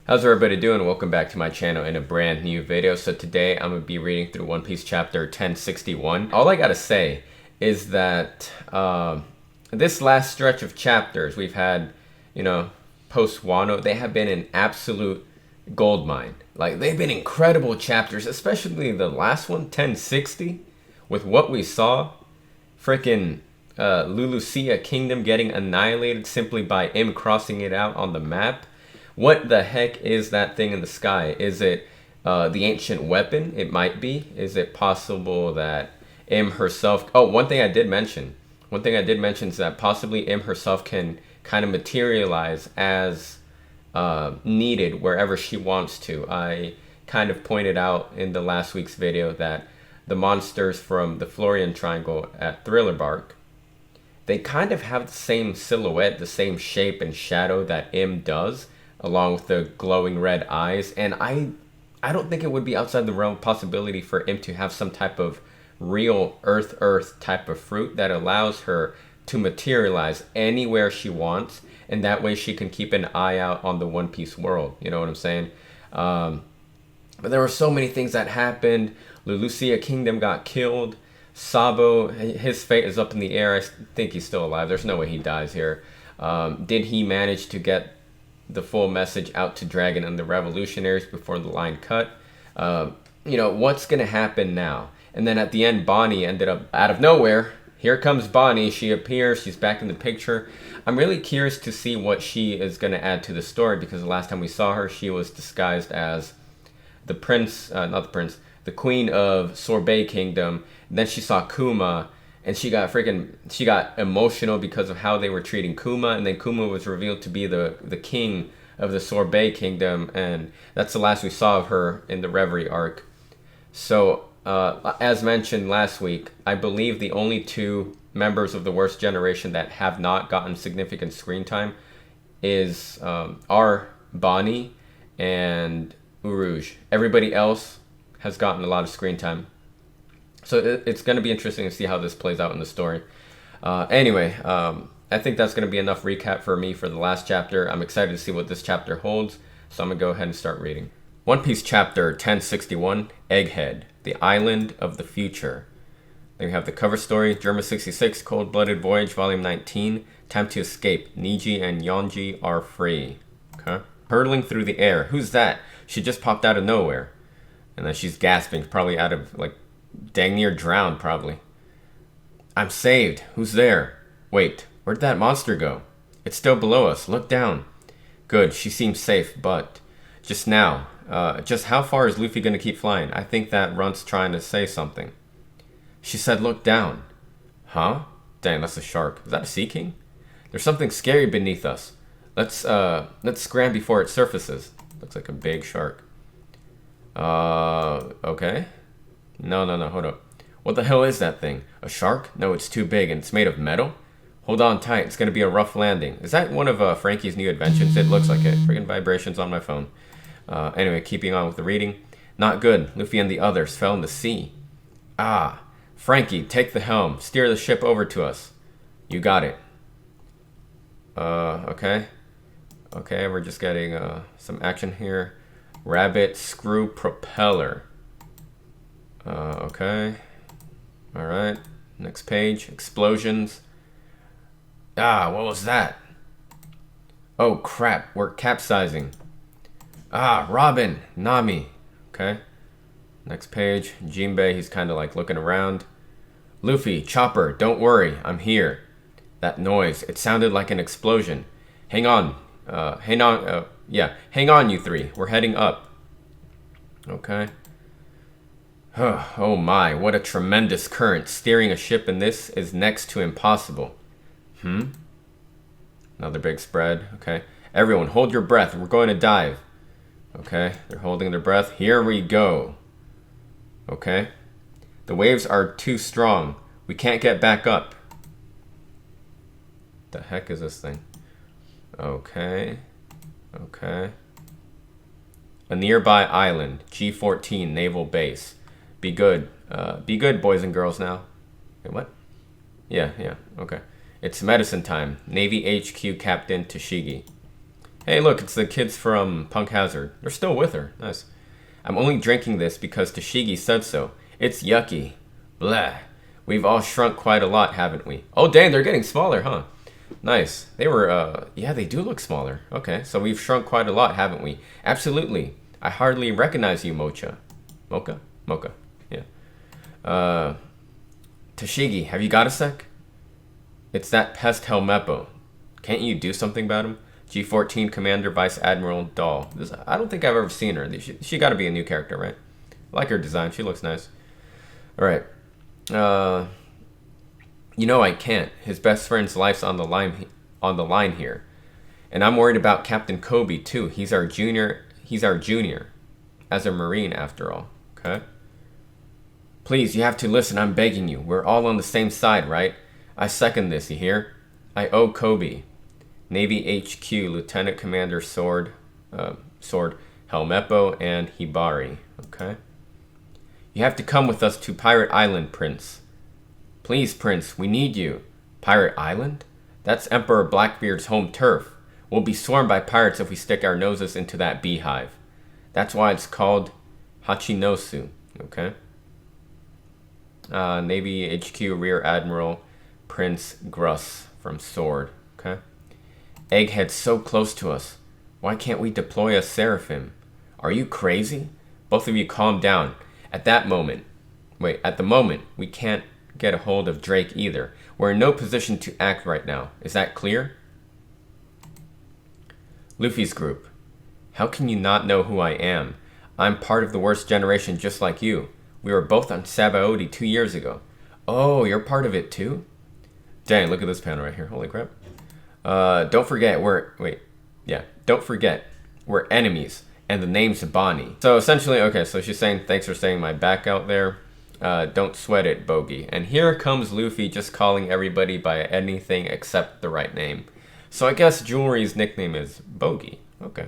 How's everybody doing? Welcome back to my channel in a brand new video. So today I'm going to be reading through One Piece chapter 1061. All I gotta say is that this last stretch of chapters we've had, post Wano, they have been an absolute gold mine. Like, they've been incredible chapters, especially the last one, 1060, with what we saw. Freaking Lulusia Kingdom getting annihilated simply by M crossing it out on the map. What the heck is that thing in the sky? Is it the ancient weapon? It might be. Is it possible that M herself... Oh, one thing I did mention is that possibly M herself can kind of materialize as needed wherever she wants to. I kind of pointed out in the last week's video that the monsters from the Florian Triangle at Thriller Bark, they kind of have the same silhouette, the same shape and shadow that M does, along with the glowing red eyes. And I don't think it would be outside the realm of possibility for M to have some type of real earth type of fruit that allows her to materialize anywhere she wants, and that way she can keep an eye out on the One Piece world. You know what I'm saying? But there were so many things that happened. Lulusia Kingdom got killed. Sabo, his fate is up in the air. I think he's still alive. There's no way he dies here. Did he manage to get the full message out to Dragon and the Revolutionaries before the line cut? What's going to happen now? And then at the end, Bonnie ended up out of nowhere. Here comes Bonnie. She appears. She's back in the picture. I'm really curious to see what she is going to add to the story, because the last time we saw her, she was disguised as the the queen of Sorbet Kingdom. And then she saw Kuma, and she got emotional because of how they were treating Kuma, and then Kuma was revealed to be the king of the Sorbet Kingdom, and that's the last we saw of her in the Reverie arc. So, as mentioned last week, I believe the only two members of the worst generation that have not gotten significant screen time are Bonnie and Urouge. Everybody else has gotten a lot of screen time. So it's going to be interesting to see how this plays out in the story. Anyway, I think that's going to be enough recap for me for the last chapter. I'm excited to see what this chapter holds, so I'm going to go ahead and start reading. One Piece chapter 1061, Egghead, the Island of the Future. Then we have the cover story, Germa 66, Cold-Blooded Voyage, Volume 19, Time to Escape, Niji and Yonji are free. Okay. Hurtling through the air. Who's that? She just popped out of nowhere. And then she's gasping, probably out of, dang near drowned, probably. I'm saved. Who's there? Wait, where'd that monster go? It's still below us. Look down. Good, she seems safe, but just now. Just how far is Luffy going to keep flying? I think that Runt's trying to say something. She said look down. Huh? Dang, that's a shark. Is that a sea king? There's something scary beneath us. Let's scram before it surfaces. Looks like a big shark. Okay. No, hold up. What the hell is that thing? A shark? No, it's too big and it's made of metal? Hold on tight, it's gonna be a rough landing. Is that one of Frankie's new inventions? It looks like it. Friggin' vibrations on my phone. Anyway, keeping on with the reading. Not good. Luffy and the others fell in the sea. Ah. Frankie, take the helm. Steer the ship over to us. You got it. Okay. Okay, we're just getting some action here. Rabbit screw propeller. Okay. Alright. Next page. Explosions. Ah, what was that? Oh crap, we're capsizing. Ah, Robin, Nami. Okay. Next page. Jinbei, he's kind of looking around. Luffy, Chopper, don't worry, I'm here. That noise, it sounded like an explosion. Hang on. Hang on, you three. We're heading up. Okay. Oh my, what a tremendous current. Steering a ship in this is next to impossible. Another big spread. Okay. Everyone, hold your breath. We're going to dive. Okay, they're holding their breath. Here we go. Okay. The waves are too strong. We can't get back up. The heck is this thing? Okay. Okay. A nearby island. G14 Naval Base. Be good. Be good, boys and girls now. Wait, what? Yeah, okay. It's medicine time. Navy HQ Captain Tashigi. Hey, look, it's the kids from Punk Hazard. They're still with her. Nice. I'm only drinking this because Toshigi said so. It's yucky. Blah. We've all shrunk quite a lot, haven't we? Oh, dang, they're getting smaller, huh? Nice. They were, yeah, they do look smaller. Okay, so we've shrunk quite a lot, haven't we? Absolutely. I hardly recognize you, Mocha. Mocha? Mocha. Yeah. Toshigi, have you got a sec? It's that pest Helmeppo. Can't you do something about him? G14 Commander Vice Admiral Dahl. I don't think I've ever seen her. She got to be a new character, right? I like her design. She looks nice. All right. You know I can't. His best friend's life's on the line here, and I'm worried about Captain Kobe too. He's our junior. As a Marine, after all. Okay. Please, you have to listen. I'm begging you. We're all on the same side, right? I second this. You hear? I owe Kobe. Navy HQ, Lieutenant Commander Sword Helmeppo, and Hibari. Okay. You have to come with us to Pirate Island, Prince. Please, Prince, we need you. Pirate Island? That's Emperor Blackbeard's home turf. We'll be swarmed by pirates if we stick our noses into that beehive. That's why it's called Hachinosu. Okay. Navy HQ, Rear Admiral Prince Gruss from Sword. Okay. Egghead's so close to us. Why can't we deploy a Seraphim? Are you crazy? Both of you calm down. At the moment, we can't get a hold of Drake either. We're in no position to act right now. Is that clear? Luffy's group. How can you not know who I am? I'm part of the worst generation just like you. We were both on Sabaody 2 years ago. Oh, you're part of it too? Dang, look at this panel right here. Holy crap. Don't forget, we're enemies, and the name's Bonnie. So essentially, okay, so she's saying, thanks for staying my back out there. Don't sweat it, Bogey. And here comes Luffy just calling everybody by anything except the right name. So I guess Jewelry's nickname is Bogey. Okay.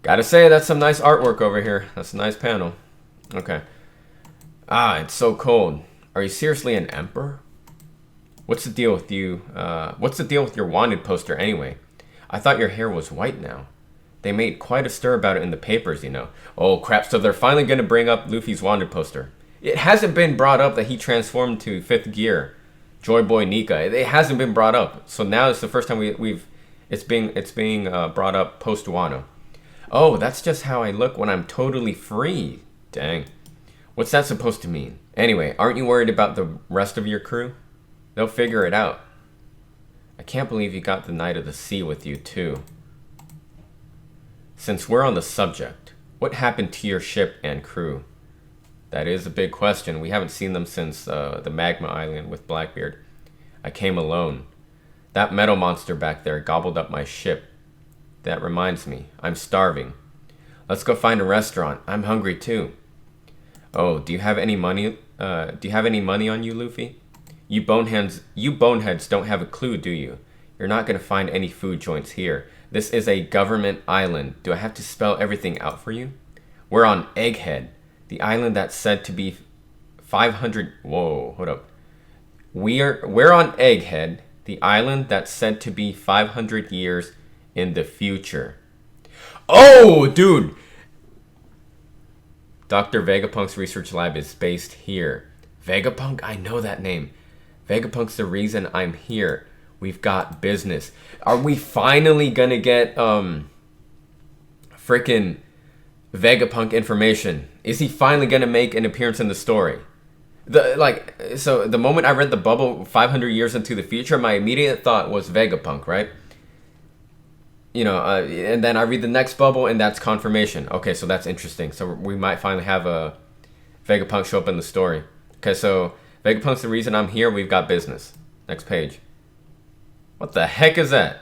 Gotta say, that's some nice artwork over here. That's a nice panel. Okay. Ah, it's so cold. Are you seriously an emperor? What's the deal with you? What's the deal with your wanted poster anyway? I thought your hair was white now. They made quite a stir about it in the papers, you know. Oh crap, so they're finally going to bring up Luffy's wanted poster. It hasn't been brought up that he transformed to 5th gear. Joy Boy Nika. It hasn't been brought up. So now it's the first time it's being brought up post Wano. Oh, that's just how I look when I'm totally free. Dang. What's that supposed to mean? Anyway, aren't you worried about the rest of your crew? They'll figure it out. I can't believe you got the Knight of the Sea with you, too. Since we're on the subject, what happened to your ship and crew? That is a big question. We haven't seen them since the Magma Island with Blackbeard. I came alone. That metal monster back there gobbled up my ship. That reminds me, I'm starving. Let's go find a restaurant. I'm hungry, too. Oh, do you have any money? On you, Luffy? You boneheads don't have a clue, do you? You're not going to find any food joints here. This is a government island. Do I have to spell everything out for you? We're on Egghead, the island that's said to be 500... Whoa, hold up. We're on Egghead, the island that's said to be 500 years in the future. Oh, dude! Dr. Vegapunk's research lab is based here. Vegapunk? I know that name. Vegapunk's the reason I'm here. We've got business. Are we finally gonna get frickin' Vegapunk information? Is he finally gonna make an appearance in the story? So the moment I read the bubble 500 years into the future, my immediate thought was Vegapunk, right? You know, and then I read the next bubble and that's confirmation. Okay, so that's interesting. So we might finally have a Vegapunk show up in the story. Okay, so Vegapunk's the reason I'm here. We've got business. Next page. What the heck is that?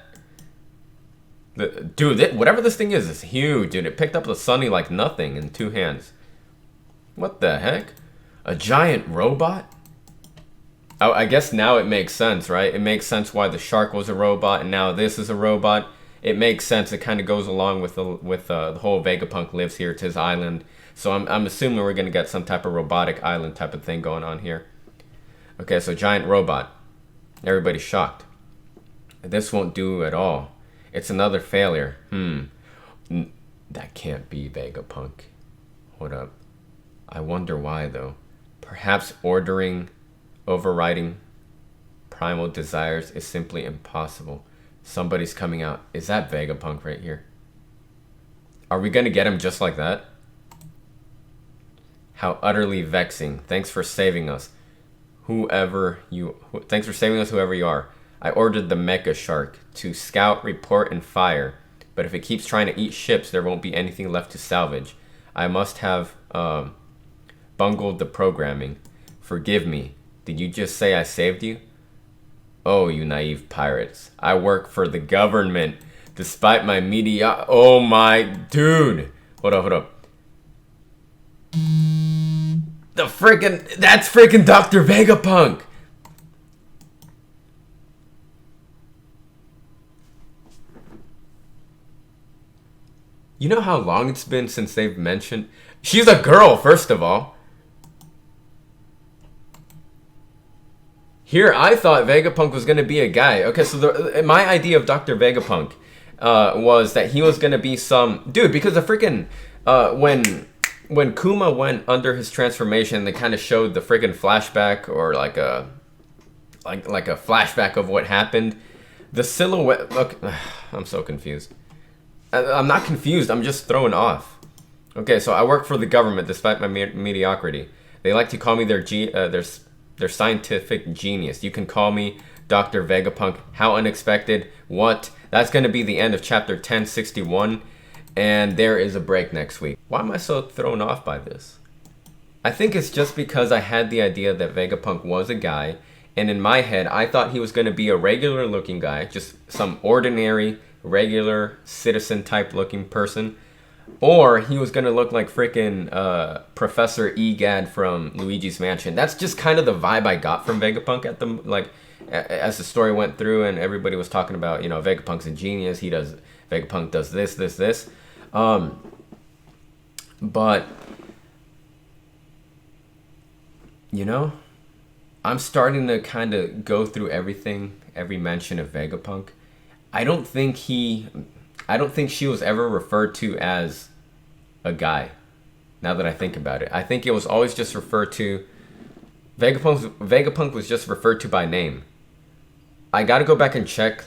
Dude, whatever this thing is huge, dude. It picked up the Sunny like nothing in 2 hands. What the heck? A giant robot? Oh, I guess now it makes sense, right? It makes sense why the shark was a robot and now this is a robot. It makes sense. It kind of goes along with the whole Vegapunk lives here. It's his island. So I'm assuming we're going to get some type of robotic island type of thing going on here. Okay, so giant robot. Everybody's shocked. This won't do at all. It's another failure. That can't be Vegapunk. Hold up. I wonder why, though. Perhaps overriding primal desires is simply impossible. Somebody's coming out. Is that Vegapunk right here? Are we gonna get him just like that? How utterly vexing. Thanks for saving us. Thanks for saving us, whoever you are. I ordered the Mecha Shark to scout, report, and fire. But if it keeps trying to eat ships, there won't be anything left to salvage. I must have bungled the programming. Forgive me. Did you just say I saved you? Oh, you naive pirates. I work for the government. Despite my oh my dude. Hold up. That's freaking Dr. Vegapunk. You know how long it's been since they've mentioned... She's a girl, first of all. Here, I thought Vegapunk was going to be a guy. Okay, so my idea of Dr. Vegapunk was that he was going to be some... Dude, because the freaking... When Kuma went under his transformation, they kind of showed the freaking flashback, or like a flashback of what happened. The silhouette... Look, I'm so confused. I'm not confused, I'm just thrown off. Okay, so I work for the government despite my mediocrity. They like to call me their scientific genius. You can call me Dr. Vegapunk. How unexpected. What? That's going to be the end of chapter 1061. And there is a break next week. Why am I so thrown off by this? I think it's just because I had the idea that Vegapunk was a guy. And in my head, I thought he was going to be a regular looking guy. Just some ordinary, regular, citizen type looking person. Or he was going to look like freaking Professor Egad from Luigi's Mansion. That's just kind of the vibe I got from Vegapunk as the story went through and everybody was talking about, you know, Vegapunk's a genius. Vegapunk does this. But, you know, I'm starting to kind of go through every mention of Vegapunk. I don't think she was ever referred to as a guy, now that I think about it. I think it was always just referred to... Vegapunk was just referred to by name. I gotta go back and check,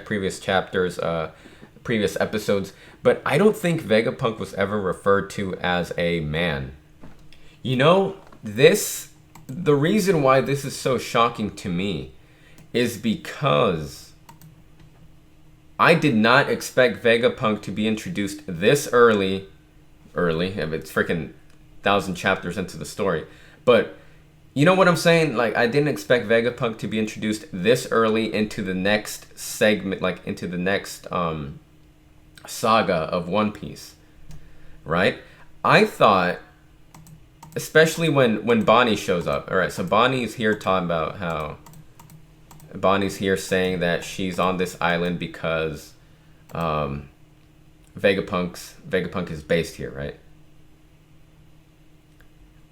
previous chapters, previous episodes, but I don't think Vegapunk was ever referred to as a man. You know, the reason why this is so shocking to me is because... I did not expect Vegapunk to be introduced this early, if it's freaking 1,000 chapters into the story. But, you know what I'm saying? Like, I didn't expect Vegapunk to be introduced this early into the next segment, like, into the next saga of One Piece, right? I thought, especially when Bonnie shows up. Alright, so Bonnie's here talking about how... Bonnie's here saying that she's on this island because Vegapunk is based here, right?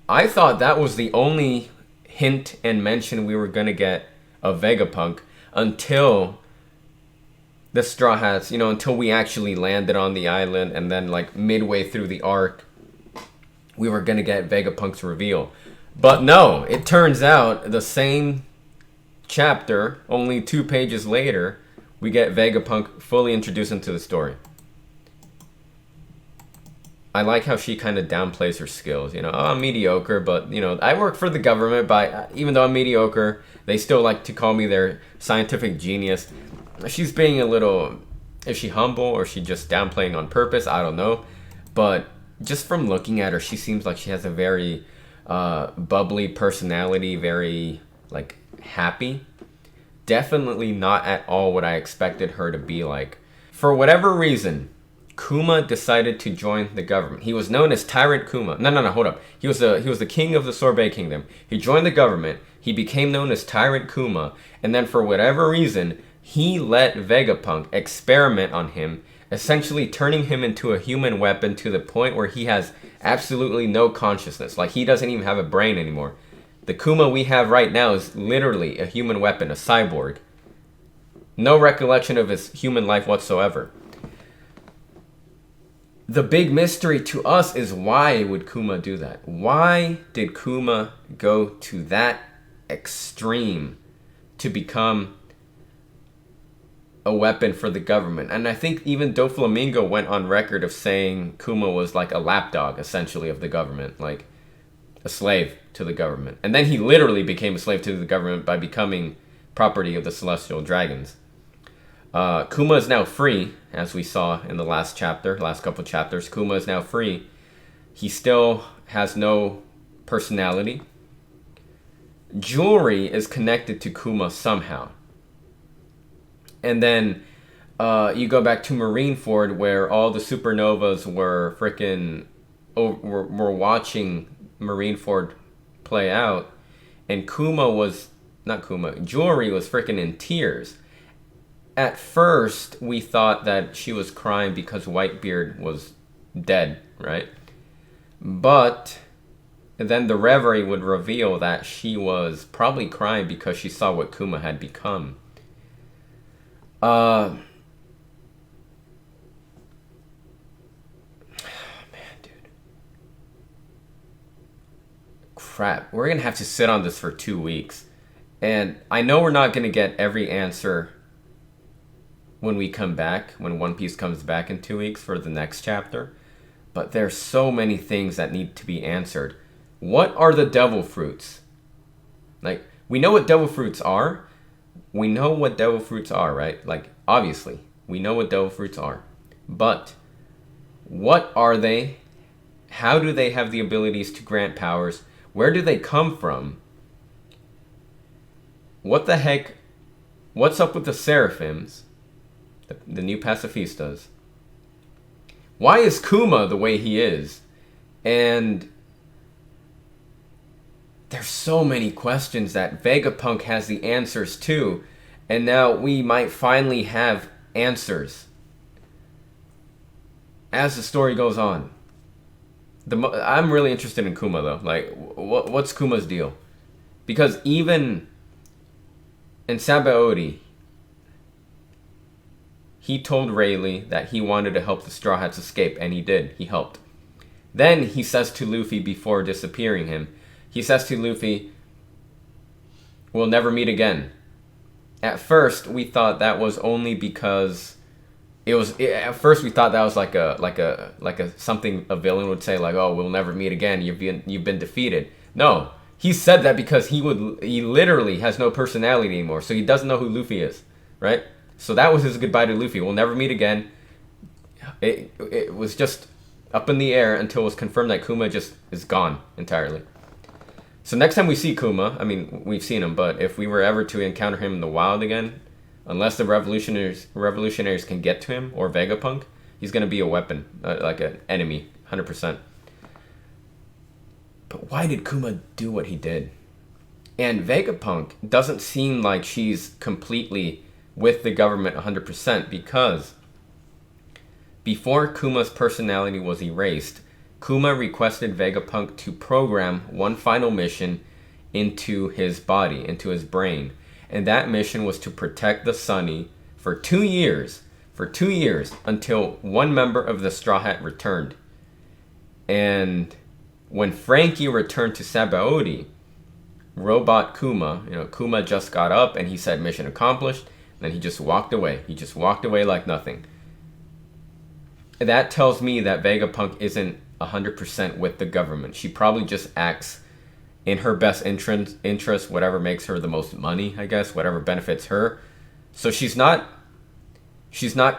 I thought that was the only hint and mention we were gonna get of Vegapunk until the Straw Hats, you know, until we actually landed on the island, and then like midway through the arc, we were gonna get Vegapunk's reveal. But no, it turns out the same chapter, only 2 pages later, we get Vegapunk fully introduced into the story. I like how she kind of downplays her skills. You know, oh, I'm mediocre, but, you know, I work for the government, but even though I'm mediocre, they still like to call me their scientific genius. She's being a little... Is she humble, or is she just downplaying on purpose? I don't know. But just from looking at her, she seems like she has a very bubbly personality, very, like... happy. Definitely not at all what I expected her to be like. For whatever reason, Kuma decided to join the government. He was known as Tyrant Kuma. No, hold up. He was the king of the Sorbet Kingdom. He joined the government. He became known as Tyrant Kuma, and then for whatever reason, he let Vegapunk experiment on him, essentially turning him into a human weapon to the point where he has absolutely no consciousness. Like, he doesn't even have a brain anymore. The Kuma we have right now is literally a human weapon, a cyborg. No recollection of his human life whatsoever. The big mystery to us is, why would Kuma do that? Why did Kuma go to that extreme to become a weapon for the government? And I think even Doflamingo went on record of saying Kuma was like a lapdog, essentially, of the government, like a slave to the government. And then he literally became a slave to the government by becoming property of the Celestial Dragons. Kuma is now free, as we saw in the last couple chapters. Kuma is now free. He still has no personality. Jewelry is connected to Kuma somehow. And then you go back to Marineford, where all the supernovas were were watching Marineford play out, and Jewelry was freaking in tears. At first, we thought that she was crying because Whitebeard was dead, right? But then the Reverie would reveal that she was probably crying because she saw what Kuma had become. Man, dude. Crap. We're going to have to sit on this for 2 weeks. And I know we're not going to get every answer when we come back, when One Piece comes back in 2 weeks for the next chapter. But there's so many things that need to be answered. What are the devil fruits? Like, we know what devil fruits are. We know what devil fruits are, right? Like, obviously, we know what devil fruits are. But what are they? How do they have the abilities to grant powers? Where do they come from? What the heck? What's up with the Seraphims? The new pacifistas. Why is Kuma the way he is? And there's so many questions that Vegapunk has the answers to. And now we might finally have answers as the story goes on. I'm really interested in Kuma, though. Like, what's Kuma's deal? Because even in Sabaody, he told Rayleigh that he wanted to help the Straw Hats escape, and he did. He helped. Then he says to Luffy, before disappearing him, he says to Luffy, "We'll never meet again." At first, we thought that was only because at first we thought that was like a something a villain would say, like, "Oh, we'll never meet again. You've been defeated." No, he said that because he literally has no personality anymore, so he doesn't know who Luffy is, right? So that was his goodbye to Luffy. We'll never meet again. It was just up in the air until it was confirmed that Kuma just is gone entirely. So next time we see Kuma, I mean, we've seen him, but if we were ever to encounter him in the wild again, unless the revolutionaries can get to him, or Vegapunk, he's going to be a weapon, like an enemy, 100%. But why did Kuma do what he did? And Vegapunk doesn't seem like she's completely with the government 100%, because before Kuma's personality was erased, Kuma requested Vegapunk to program one final mission into his body, into his brain. And that mission was to protect the Sunny for 2 years. For 2 years, until one member of the Straw Hat returned. And when Frankie returned to Sabaody, Robot Kuma, Kuma just got up and he said, "Mission accomplished." And then he just walked away. He just walked away like nothing. That tells me that Vegapunk isn't 100% with the government. She probably just acts in her best interest, whatever makes her the most money, I guess, whatever benefits her. So she's not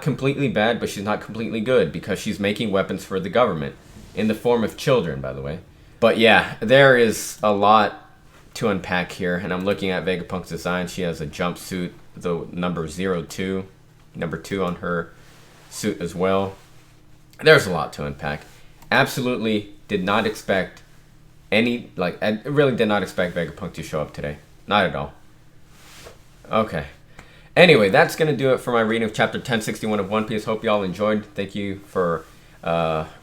completely bad, but she's not completely good, because she's making weapons for the government in the form of children, by the way. But yeah, there is a lot to unpack here, and I'm looking at Vegapunk's design. She has a jumpsuit, the number 02, number 2 on her suit as well. There's a lot to unpack. Absolutely did not expect I really did not expect Vegapunk to show up today. Not at all. Okay. Anyway, that's going to do it for my reading of chapter 1061 of One Piece. Hope y'all enjoyed. Thank you for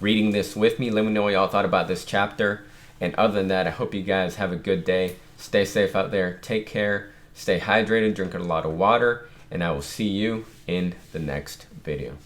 reading this with me. Let me know what y'all thought about this chapter. And other than that, I hope you guys have a good day. Stay safe out there. Take care. Stay hydrated. Drink a lot of water. and I will see you in the next video.